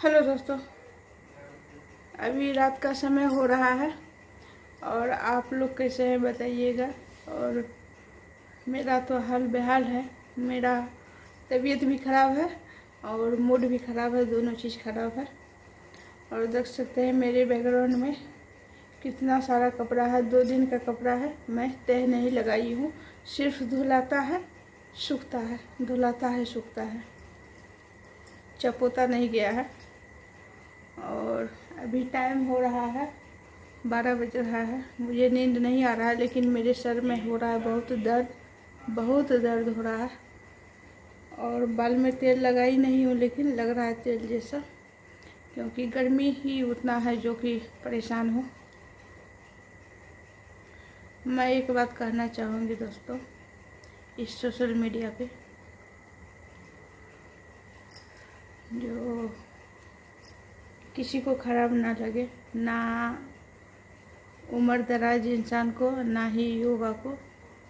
Hello दोस्तों, अभी रात का समय हो रहा है और आप लोग कैसे हैं बताइएगा। और मेरा तो हाल बेहाल है। मेरा तबीयत भी ख़राब है और मूड भी ख़राब है, दोनों चीज़ ख़राब है। और देख सकते हैं मेरे बैकग्राउंड में कितना सारा कपड़ा है। 2 दिन का कपड़ा है, मैं तह नहीं लगाई हूँ। सिर्फ धुलाता है सूखता है, धुलाता है सूखता है, चपोता नहीं गया है। और अभी टाइम हो रहा है 12 बज रहा है। मुझे नींद नहीं आ रहा है, लेकिन मेरे सर में हो रहा है बहुत दर्द हो रहा है। और बाल में तेल लगाई नहीं हूँ, लेकिन लग रहा है तेल जैसा, क्योंकि गर्मी ही उतना है जो कि परेशान हूँ। मैं एक बात कहना चाहूँगी दोस्तों, इस सोशल मीडिया पे जो किसी को ख़राब ना लगे, ना उम्र दराज इंसान को, ना ही युवा को,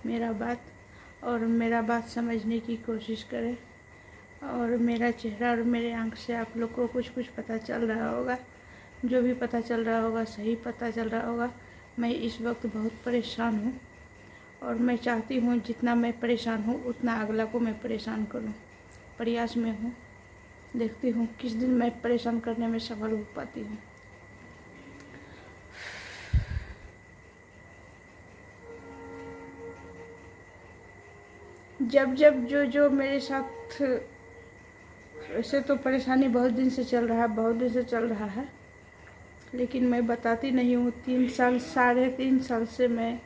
मेरा बात समझने की कोशिश करें। और मेरा चेहरा और मेरे आंख से आप लोग को कुछ पता चल रहा होगा। जो भी पता चल रहा होगा सही पता चल रहा होगा। मैं इस वक्त बहुत परेशान हूँ और मैं चाहती हूँ जितना मैं परेशान हूँ उतना अगला को मैं परेशान करूँ। प्रयास में हूँ, देखती हूँ किस दिन मैं परेशान करने में सफल हो पाती हूँ। जब जो मेरे साथ, वैसे तो परेशानी बहुत दिन से चल रहा है, लेकिन मैं बताती नहीं हूँ। 3 साल 3.5 साल से मैं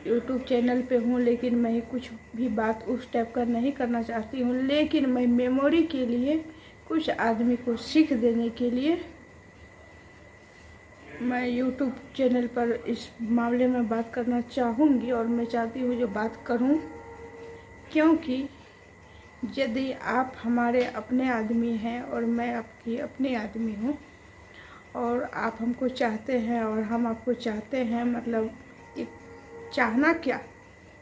यूट्यूब चैनल पे हूँ, लेकिन मैं कुछ भी बात उस टाइप का नहीं करना चाहती हूँ। लेकिन मैं मेमोरी के लिए, कुछ आदमी को सीख देने के लिए मैं यूट्यूब चैनल पर इस मामले में बात करना चाहूँगी। और मैं चाहती हूँ जो बात करूँ, क्योंकि यदि आप हमारे अपने आदमी हैं और मैं आपकी अपनी आदमी हूँ, और आप हमको चाहते हैं और हम आपको चाहते हैं, मतलब एक चाहना क्या,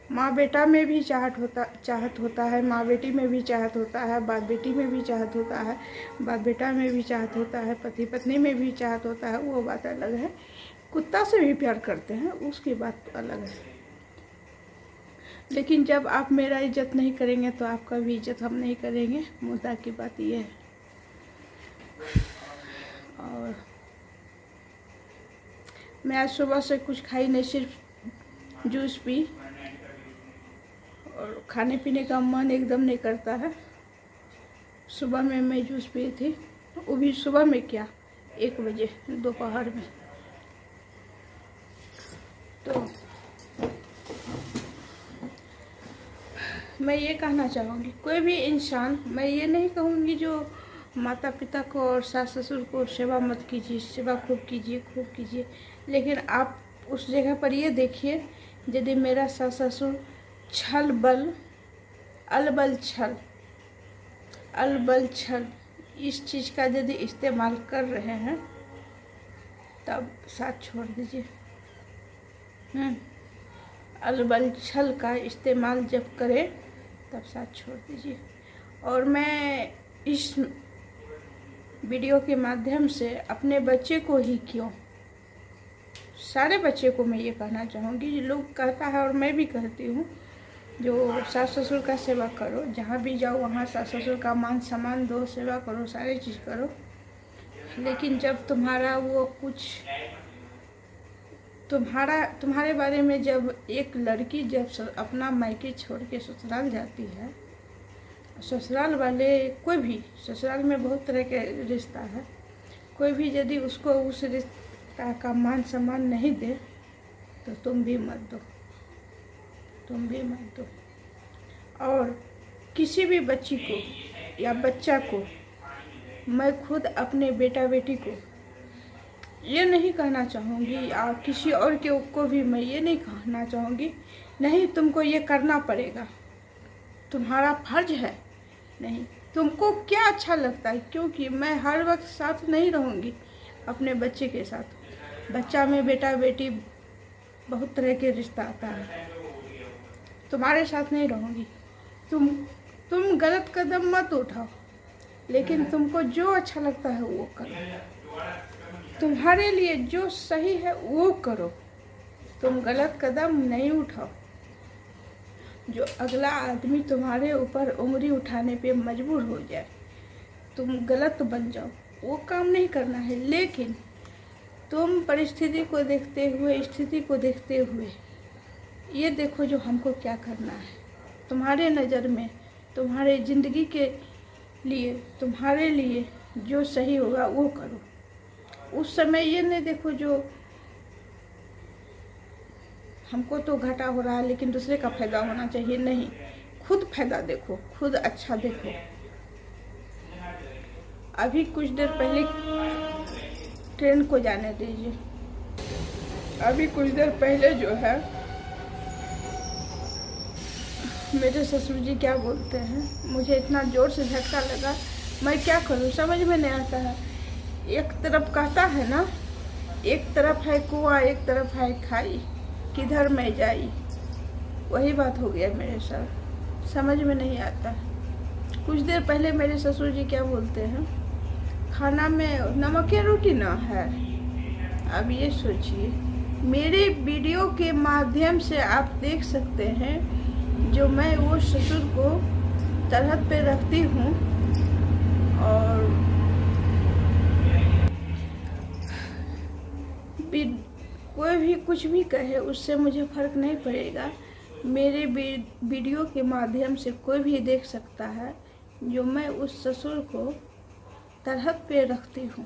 माँ बेटा में भी चाहत होता है, माँ बेटी में भी चाहत होता है, बाप बेटी में भी चाहत होता है, बाप बेटा में भी चाहत होता है, पति पत्नी में भी चाहत होता है, वो बात अलग है। कुत्ता से भी प्यार करते हैं, उसकी बात अलग है। लेकिन जब आप मेरा इज्जत नहीं करेंगे तो आपका भी इज्जत हम नहीं करेंगे। मुद्दा की बात ये है। और मैं आज सुबह से कुछ खाई नहीं, सिर्फ जूस पी, और खाने पीने का मन एकदम नहीं करता है। सुबह में मैं जूस पी थी, वो भी सुबह में क्या, 1 बजे दोपहर में। तो मैं ये कहना चाहूँगी, कोई भी इंसान, मैं ये नहीं कहूँगी जो माता पिता को और सास ससुर को सेवा मत कीजिए, सेवा खूब कीजिए। लेकिन आप उस जगह पर ये देखिए, यदि मेरा सास ससुर अलबल छल इस चीज़ का यदि इस्तेमाल कर रहे हैं, तब साथ छोड़ दीजिए। अलबल छल का इस्तेमाल जब करें तब साथ छोड़ दीजिए। और मैं इस वीडियो के माध्यम से अपने बच्चे को ही क्यों, सारे बच्चे को मैं ये कहना चाहूँगी, जो लोग कहता है और मैं भी कहती हूँ, जो सास ससुर का सेवा करो, जहाँ भी जाओ वहाँ सास ससुर का मान सम्मान दो, सेवा करो, सारी चीज़ करो। लेकिन जब तुम्हारा वो कुछ तुम्हारे बारे में, जब एक लड़की जब अपना मायके छोड़ के ससुराल जाती है, ससुराल वाले, कोई भी ससुराल में बहुत तरह के रिश्ता है, कोई भी यदि उसको उस रिश्ता का मान सम्मान नहीं दे, तो तुम भी मत दो। और किसी भी बच्ची को या बच्चा को, मैं खुद अपने बेटा बेटी को ये नहीं कहना चाहूँगी, या किसी और को भी मैं ये नहीं कहना चाहूँगी, नहीं तुमको ये करना पड़ेगा, तुम्हारा फर्ज है। नहीं, तुमको क्या अच्छा लगता है, क्योंकि मैं हर वक्त साथ नहीं रहूँगी अपने बच्चे के साथ। बच्चा में बेटा बेटी बहुत तरह के रिश्ता आता है, तुम्हारे साथ नहीं रहूँगी। तुम गलत कदम मत उठाओ, लेकिन तुमको जो अच्छा लगता है वो करो। तुम्हारे लिए जो सही है वो करो। तुम गलत कदम नहीं उठाओ। जो अगला आदमी तुम्हारे ऊपर उंगली उठाने पे मजबूर हो जाए, तुम गलत बन जाओ, वो काम नहीं करना है। लेकिन तुम परिस्थिति को देखते हुए, स्थिति को देखते हुए ये देखो जो हमको क्या करना है। तुम्हारे नज़र में, तुम्हारे ज़िंदगी के लिए, तुम्हारे लिए जो सही होगा वो करो। उस समय ये नहीं देखो जो हमको तो घाटा हो रहा है लेकिन दूसरे का फायदा होना चाहिए, नहीं। खुद फायदा देखो, खुद अच्छा देखो। अभी कुछ देर पहले ट्रेन को जाने दीजिए। अभी कुछ देर पहले जो है मेरे ससुर जी क्या बोलते हैं, मुझे इतना जोर से झटका लगा, मैं क्या करूं समझ में नहीं आता है। एक तरफ कहता है ना, एक तरफ है कुआं, एक तरफ है खाई, किधर मैं जाई। वही बात हो गया मेरे साथ, समझ में नहीं आता। कुछ देर पहले मेरे ससुर जी क्या बोलते हैं, खाना में नमक या रोटी ना है। अब ये सोचिए, मेरे वीडियो के माध्यम से आप देख सकते हैं जो मैं वो ससुर को तरहत पे रखती हूँ। और कोई भी कुछ भी कहे उससे मुझे फ़र्क नहीं पड़ेगा। मेरे वीडियो के माध्यम से कोई भी देख सकता है जो मैं उस ससुर को तरहत पे रखती हूँ।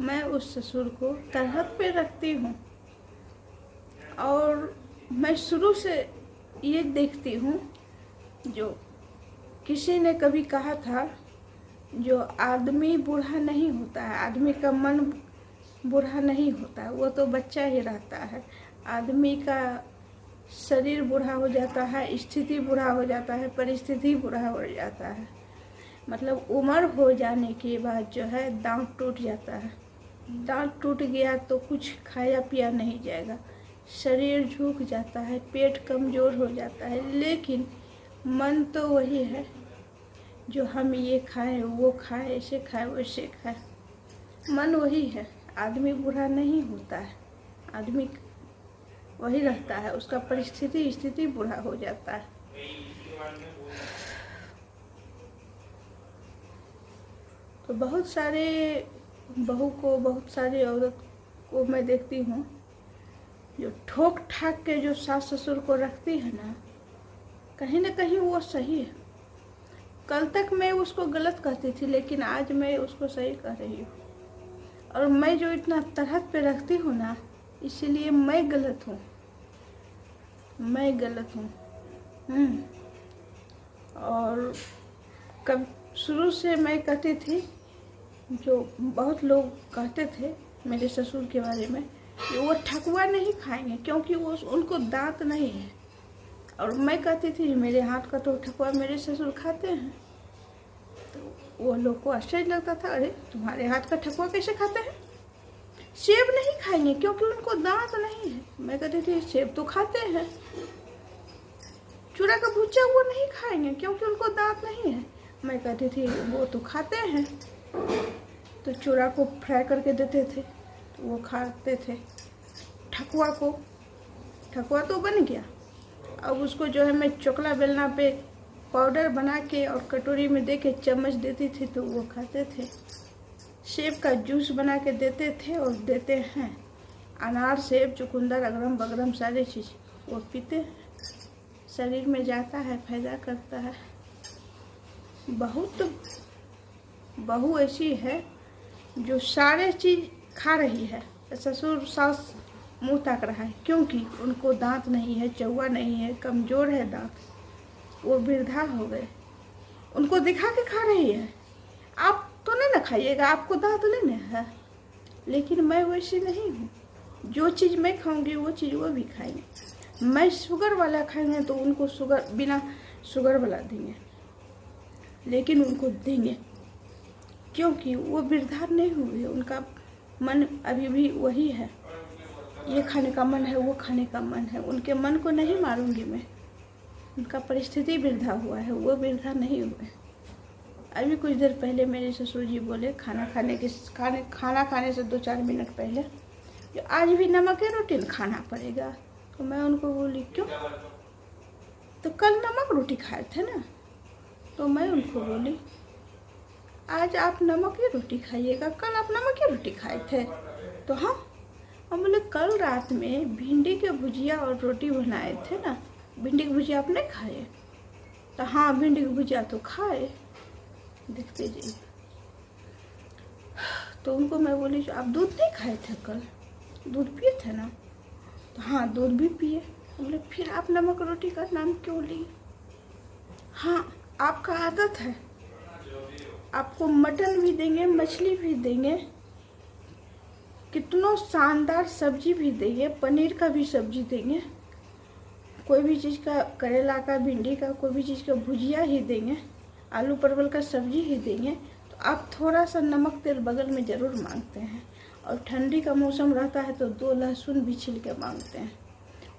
मैं उस ससुर को तरहत पे रखती हूँ। और मैं शुरू से ये देखती हूँ, जो किसी ने कभी कहा था जो आदमी बूढ़ा नहीं होता है, आदमी का मन बूढ़ा नहीं होता है, वो तो बच्चा ही रहता है। आदमी का शरीर बूढ़ा हो जाता है, स्थिति बूढ़ा हो जाता है, परिस्थिति बूढ़ा हो जाता है। मतलब उम्र हो जाने के बाद जो है दांत टूट जाता है। दांत टूट गया तो कुछ खाया पिया नहीं जाएगा, शरीर झुक जाता है, पेट कमज़ोर हो जाता है। लेकिन मन तो वही है जो हम ये खाएं, वो खाएं, ऐसे खाएं, वैसे खाएं। मन वही है। आदमी बूढ़ा नहीं होता है, आदमी वही रहता है, उसका परिस्थिति स्थिति बूढ़ा हो जाता है। तो बहुत सारे बहू को, बहुत सारी औरत को मैं देखती हूँ जो ठोक ठाक के जो सास ससुर को रखती है ना कहीं वो सही है। कल तक मैं उसको गलत कहती थी, लेकिन आज मैं उसको सही कह रही हूँ। और मैं जो इतना तरहत पे रखती हूँ ना, इसीलिए मैं गलत हूँ, मैं गलत हूँ। और कब शुरू से मैं कहती थी, जो बहुत लोग कहते थे मेरे ससुर के बारे में कि वो ठकुआ नहीं खाएंगे क्योंकि वो उनको दांत नहीं है। और मैं कहती थी मेरे हाथ का तो ठकुआ मेरे ससुर खाते हैं। तो वो लोग को आश्चर्य लगता था, अरे तुम्हारे हाथ का ठकुआ कैसे खाते हैं? सेब नहीं खाएंगे क्योंकि उनको दांत नहीं है। मैं कहती थी सेब तो खाते हैं। चूड़ा का भुज्जा वो नहीं खाएंगे क्योंकि उनको दांत नहीं है। मैं कहती थी वो तो खाते हैं। तो चूड़ा को फ्राई करके देते थे तो वो खाते थे। ठकुआ तो बन गया, अब उसको जो है मैं चकला बेलना पे पाउडर बना के और कटोरी में दे के चम्मच देती थी तो वो खाते थे। सेब का जूस बना के देते थे और देते हैं। अनार, सेब, चुकंदर, अगरम बगरम सारी चीज़ वो पीते हैं, शरीर में जाता है, फायदा करता है। बहुत बहू ऐसी है जो सारे चीज़ खा रही है, ससुर सास मुंह ताक रहा है क्योंकि उनको दांत नहीं है, चौवा नहीं है, कमज़ोर है दांत, वो वृद्धा हो गए, उनको दिखा के खा रही है। आप तो नहीं ना खाइएगा, आपको दांत नहीं है। लेकिन मैं वैसी नहीं हूँ, जो चीज़ मैं खाऊंगी वो चीज़ वो भी खाएंगे। मैं शुगर वाला खाएंगे तो उनको शुगर बिना शुगर वाला देंगे, लेकिन उनको देंगे क्योंकि वो वृद्धा नहीं हुए, उनका मन अभी भी वही है। ये खाने का मन है, वो खाने का मन है, उनके मन को नहीं मारूंगी मैं। उनका परिस्थिति वृद्धा हुआ है, वो वृद्धा नहीं हुए। अभी कुछ देर पहले मेरे ससुर जी बोले खाना खाने से 2-4 मिनट पहले, जो आज भी नमक की रोटी खाना पड़ेगा। तो मैं उनको बोली क्यों? तो कल नमक रोटी खाए थे ना। तो मैं उनको बोली आज आप नमक की रोटी खाइएगा, कल आप नमक की रोटी खाए थे। तो हाँ, हम बोले कल रात में भिंडी के भुजिया और रोटी बनाए थे ना, भिंडी की भुजिया आप नहीं खाए? तो हाँ, भिंडी की भुजिया तो खाए, देखते जाइए। तो उनको मैं बोली आप दूध नहीं खाए थे कल, दूध पिए थे ना? तो हाँ, दूध भी पिए। बोले फिर आप नमक रोटी का नाम क्यों लिए? हाँ, आपका आदत है, आपको मटन भी देंगे, मछली भी देंगे, कितनों शानदार सब्जी भी देंगे, पनीर का भी सब्जी देंगे, कोई भी चीज़ का, करेला का, भिंडी का, कोई भी चीज़ का भुजिया ही देंगे, आलू परवल का सब्जी ही देंगे, तो आप थोड़ा सा नमक तेल बगल में ज़रूर मांगते हैं। और ठंडी का मौसम रहता है तो 2 लहसुन भी छिल के मांगते हैं,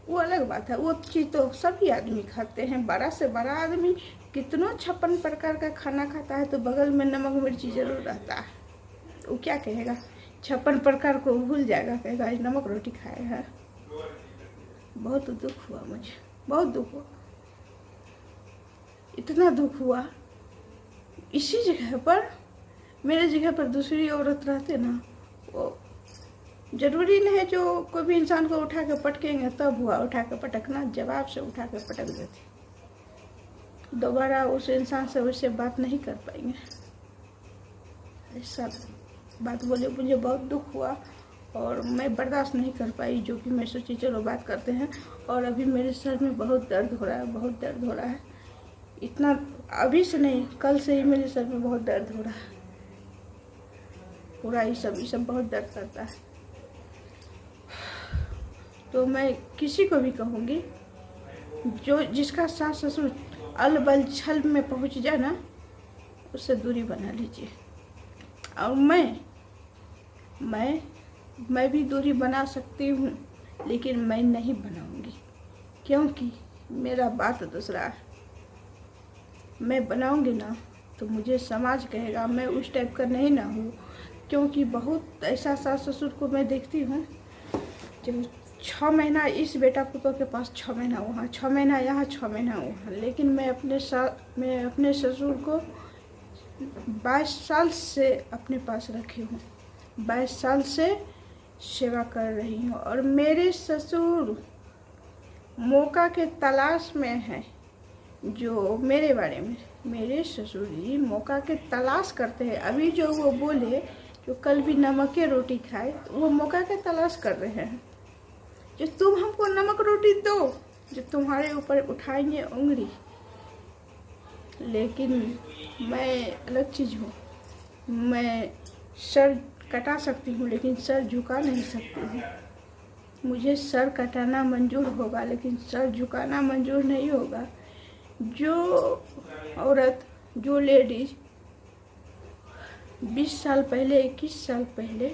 वो अलग बात है। वो चीज़ तो सभी आदमी खाते हैं, बड़ा से बड़ा आदमी कितनों 56 प्रकार का खाना खाता है तो बगल में नमक मिर्ची जरूर रहता है। तो वो क्या कहेगा, 56 प्रकार को भूल जाएगा, कहेगा आज नमक रोटी खाए हैं। बहुत दुख हुआ मुझे, बहुत दुख हुआ, इतना दुख हुआ। इसी जगह पर, मेरे जगह पर दूसरी औरत रहते ना, वो जरूरी नहीं है जो कोई भी इंसान को उठा के पटकेंगे तब हुआ, उठा के पटकना, जवाब से उठा के पटक देती, दोबारा उस इंसान से उससे बात नहीं कर पाएंगे। ऐसा बात बोले, मुझे बहुत दुख हुआ और मैं बर्दाश्त नहीं कर पाई, जो कि मैं सोची चलो बात करते हैं। और अभी मेरे सर में बहुत दर्द हो रहा है, बहुत दर्द हो रहा है, इतना अभी से नहीं, कल से ही मेरे सर में बहुत दर्द हो रहा है, पूरा ये सब बहुत दर्द करता है। तो मैं किसी को भी कहूँगी, जो जिसका सास ससुर अलबल छल में पहुँच जाए ना, उससे दूरी बना लीजिए। और मैं भी दूरी बना सकती हूँ, लेकिन मैं नहीं बनाऊँगी, क्योंकि मेरा बात दूसरा है। मैं बनाऊँगी ना तो मुझे समाज कहेगा मैं उस टाइप का नहीं ना हूँ, क्योंकि बहुत ऐसा सास ससुर को मैं देखती हूँ जो 6 महीना इस बेटा पुतों के पास, 6 महीना वहाँ, 6 महीना यहाँ, 6 महीना वहाँ। लेकिन मैं अपने ससुर को 22 साल से अपने पास रखी हूँ, 22 साल से सेवा कर रही हूँ। और मेरे ससुर मौका के तलाश में हैं, जो मेरे बारे में मेरे ससुर जी मौका के तलाश करते हैं। अभी जो वो बोले जो कल भी नमक की रोटी खाए, तो वो मौका के तलाश कर रहे हैं, जो तुम हमको नमक रोटी दो, जो तुम्हारे ऊपर उठाएंगे उंगली। लेकिन मैं अलग चीज़ हूँ, मैं सर कटा सकती हूँ लेकिन सर झुका नहीं सकती हूँ। मुझे सर कटाना मंजूर होगा लेकिन सर झुकाना मंजूर नहीं होगा। जो औरत, जो लेडीज 20 साल पहले, 21 साल पहले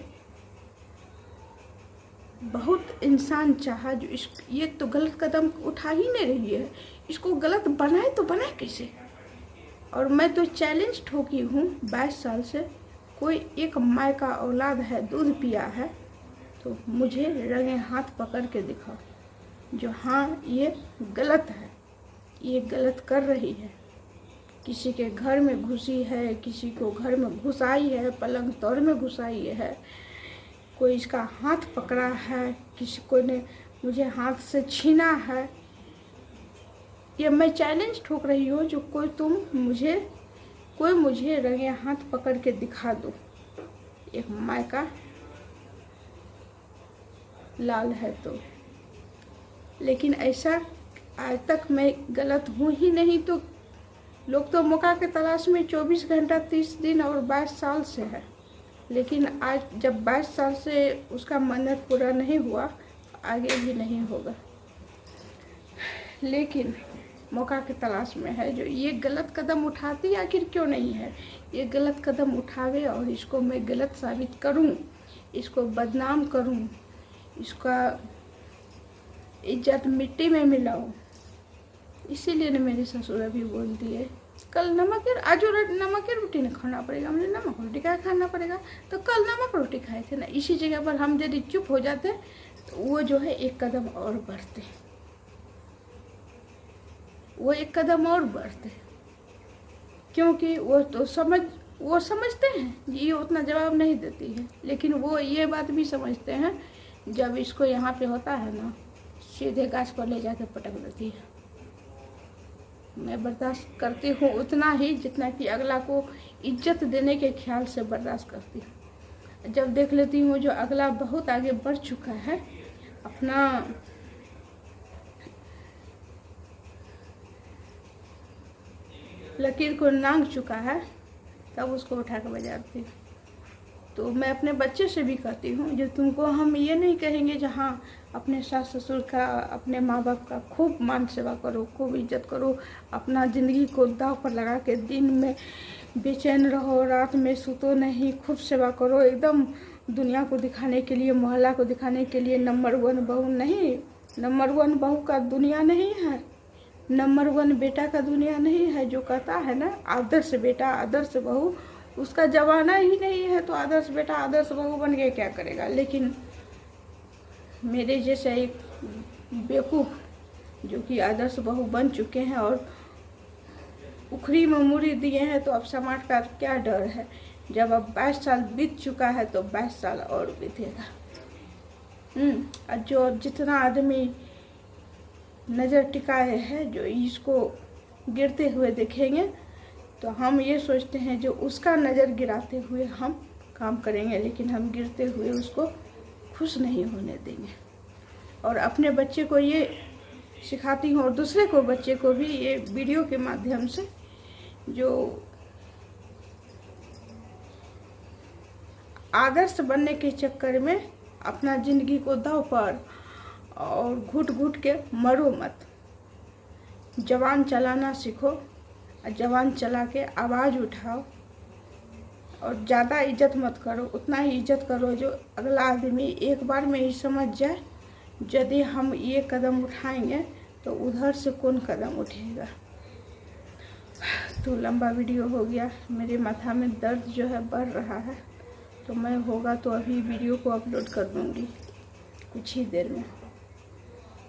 बहुत इंसान चाहा, जो ये तो गलत कदम उठा ही नहीं रही है, इसको गलत बनाए तो बनाए कैसे। और मैं तो चैलेंज ठोकी हूँ 22 साल से, कोई एक माँ का औलाद है, दूध पिया है, तो मुझे रंगे हाथ पकड़ के दिखाओ जो हाँ ये गलत है, ये गलत कर रही है, किसी के घर में घुसी है, किसी को घर में घुसाई है, पलंग तोड़ में घुसाई है, कोई इसका हाथ पकड़ा है, किसी को ने मुझे हाथ से छीना है। ये मैं चैलेंज ठोक रही हूँ, जो कोई मुझे रंगे हाथ पकड़ के दिखा दो एक माँ का लाल है तो। लेकिन ऐसा आज तक मैं गलत हूँ ही नहीं, तो लोग तो मौका के तलाश में 24 घंटा 30 दिन और 22 साल से है। लेकिन आज जब 22 साल से उसका मन्नत पूरा नहीं हुआ, आगे भी नहीं होगा। लेकिन मौका के तलाश में है, जो ये गलत कदम उठाती आखिर क्यों नहीं है, ये गलत कदम उठावे और इसको मैं गलत साबित करूं, इसको बदनाम करूं, इसका इज्जत मिट्टी में मिलाऊं। इसीलिए ने मेरे ससुर अभी बोल दिए कल आज नमक की रोटी नहीं खाना पड़ेगा, मुझे नमक रोटी क्या खाना पड़ेगा, तो कल नमक रोटी खाए थे ना। इसी जगह पर हम यदि चुप हो जाते तो वो जो है एक कदम और बढ़ते, वो एक कदम और बढ़ते, क्योंकि वो समझते हैं ये उतना जवाब नहीं देती है, लेकिन वो ये बात भी समझते हैं जब इसको यहाँ पे होता है ना, सीधे गाछ पर ले जाकर पटक देती है। मैं बर्दाश्त करती हूँ उतना ही जितना कि अगला को इज्जत देने के ख्याल से बर्दाश्त करती हूँ। जब देख लेती हूँ जो अगला बहुत आगे बढ़ चुका है, अपना लकीर को नांग चुका है, तब उसको उठा कर बजाती हूँ। तो मैं अपने बच्चे से भी कहती हूँ, जो तुमको हम ये नहीं कहेंगे जहाँ अपने सास ससुर का, अपने माँ बाप का खूब मान सेवा करो, खूब इज्जत करो, अपना ज़िंदगी को दांव पर लगा के दिन में बेचैन रहो, रात में सुतो नहीं, खूब सेवा करो, एकदम दुनिया को दिखाने के लिए, मोहल्ला को दिखाने के लिए नंबर 1 बहू नहीं, नंबर 1 बहू का दुनिया नहीं है, नंबर 1 बेटा का दुनिया नहीं है। जो कहता है ना आदर्श बेटा आदर्श बहू, उसका जमाना ही नहीं है, तो आदर्श बेटा आदर्श बहू बन के क्या करेगा। लेकिन मेरे जैसे एक बेवकूफ़ जो कि आदर्श बहू बन चुके हैं और उखरी में मुड़ी दिए हैं, तो अब समाज का क्या डर है। जब अब 22 साल बीत चुका है तो 22 साल और बीतेगा। जो जितना आदमी नज़र टिकाए है, जो इसको गिरते हुए देखेंगे, तो हम ये सोचते हैं जो उसका नज़र गिराते हुए हम काम करेंगे, लेकिन हम गिरते हुए उसको खुश नहीं होने देंगे। और अपने बच्चे को ये सिखाती हूँ और दूसरे को बच्चे को भी ये वीडियो के माध्यम से, जो आदर्श बनने के चक्कर में अपना ज़िंदगी को दांव पर और घुट घुट के मरो मत। जवान चलाना सीखो, जवान चला के आवाज़ उठाओ, और ज़्यादा इज्जत मत करो, उतना ही इज्जत करो जो अगला आदमी एक बार में ही समझ जाए। यदि हम ये कदम उठाएंगे तो उधर से कौन कदम उठेगा। तो लंबा वीडियो हो गया, मेरे माथा में दर्द जो है बढ़ रहा है, तो मैं होगा तो अभी वीडियो को अपलोड कर दूँगी कुछ ही देर में।